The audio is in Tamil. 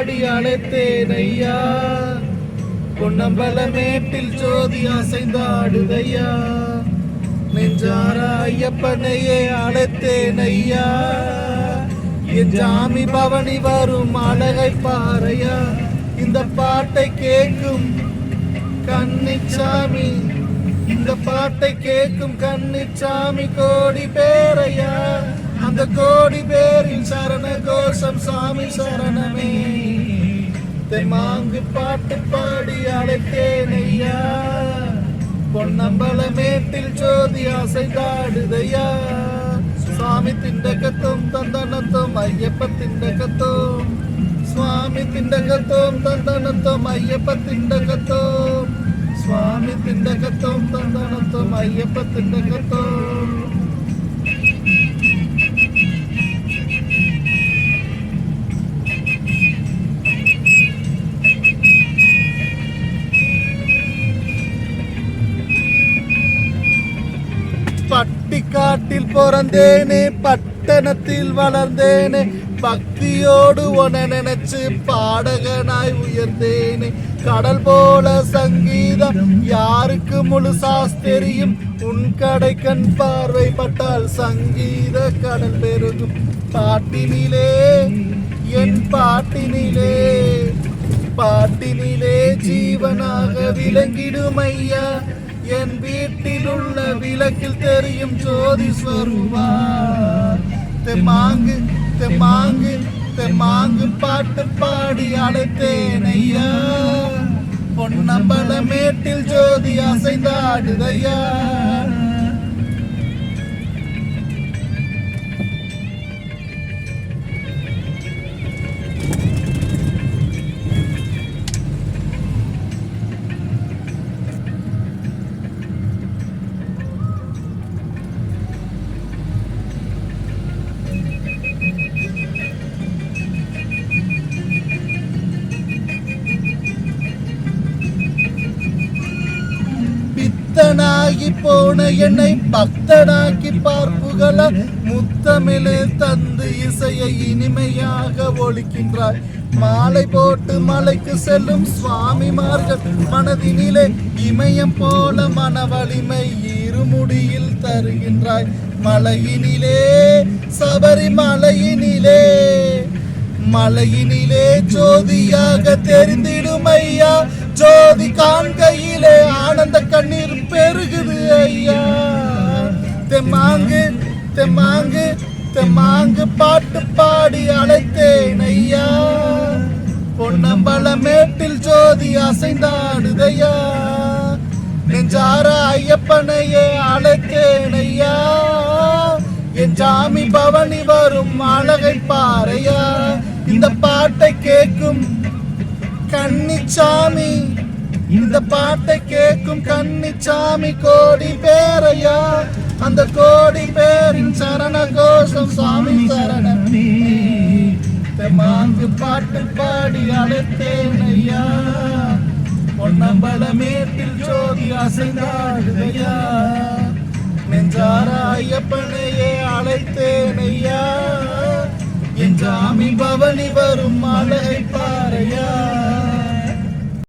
பாடி அழைத்தேன் ஐயா. பொன்னம்பலமேட்டில் ஜோதி அசைந்தாடுதையா. நெஞ்சார ஐயப்பனையே அழைத்தேன் ஐயா. என் ஜாமி பவனி வரும் அழகை பாறையா. இந்த பாட்டை கேட்கும் கன்னிச்சாமி, இந்த பாட்டை கேட்கும் கன்னிச்சாமி கோடி பேரையா. அந்த கோடி பேரின் சரண கோஷம் சாமி சரணமே. தெம்மாங்கு பாட்டு பாடி அழைத்தேன் ஐயா. பொன்னம்பலமேட்டில் ஜோதி அசைந்தாடுதையா. சுவாமி திண்டகத்தும் தந்தனத்தும் ஐயப்ப திண்டகத்தும். சுவாமி திண்டகத்தும் தந்தனத்தும் ஐயப்ப திண்டகத்தும். சுவாமி திண்டகத்தும் தந்தனத்தும் ஐயப்ப திண்டகத்தும். பட்டிக்காட்டில் பிறந்தேனே, பட்டணத்தில் வளர்ந்தேனே. பக்தியோடு உன நினைச்சு பாடகனாய் உயர்ந்தேனே. கடல் போல சங்கீதம் யாருக்கு முழு சாஸ்திரியும். உன் கடை கண் பார்வை பட்டால் சங்கீத கடல் பெருகும். பாட்டினிலே என் பாட்டினிலே, பாட்டினிலே ஜீவனாக விளங்கிடும் ஐயா. என் வீட்டில் உள்ள விளக்கில் தெரியும் ஜோதி ஸ்வரூபா. தெம்மாங்கு தெம்மாங்கு தெம்மாங்கு பாட்டு பாடி அழைத்தேன் ஐயா. பொன்னம்பலமேட்டில் ஜோதி அசைந்தாடுதையா. பக்தனாகி போன என்னை பக்தனாக்கி பார்ப்புகள. முத்தமிழே தந்து இசையை இனிமையாக ஒழிக்கின்றாய். மாலை போட்டு மலைக்கு செல்லும் சுவாமிமார்கள் மனதினிலே இமயம் போல மன வலிமை இருமுடியில் தருகின்றாய். மலையினிலே சபரிமலையினிலே, மலையினிலே ஜோதியாக தெரிந்திடும் ஐயா. ஜோதி காண்கையிலே ஆனந்த கண்ணீர் பெருகுது ஐயா. தெம்மாங்கு தெம்மாங்கு தெம்மாங்கு பாட்டு பாடி அழைத்தேன் ஐயா. பொன்னம்பலமேட்டில் ஜோதி அசைந்தாடுதையா. நெஞ்சார ஐயப்பனையே அழைத்தேன் ஐயா. என் ஜாமி பவனி வரும் அழகை பாறையா. இந்த பாட்டை கேட்கும் கன்னிச்சாமி, இந்த பாட்டை கேட்கும் கன்னிச்சாமி கோடி பேரையா. அந்த கோடி பேரின் சரண கோஷம் சாமி சரணமே. தெம்மாங்கு பாட்டு பாடி அழைத்தேன் ஐயா. பொன்னம்பலமேட்டில் ஜோதி அசைந்தாடுதையா. நெஞ்சார ஐயப்பனையே அழைத்தேன் ஐயா. என் ஜாமி பவனி வரும் அழகை பாறையா.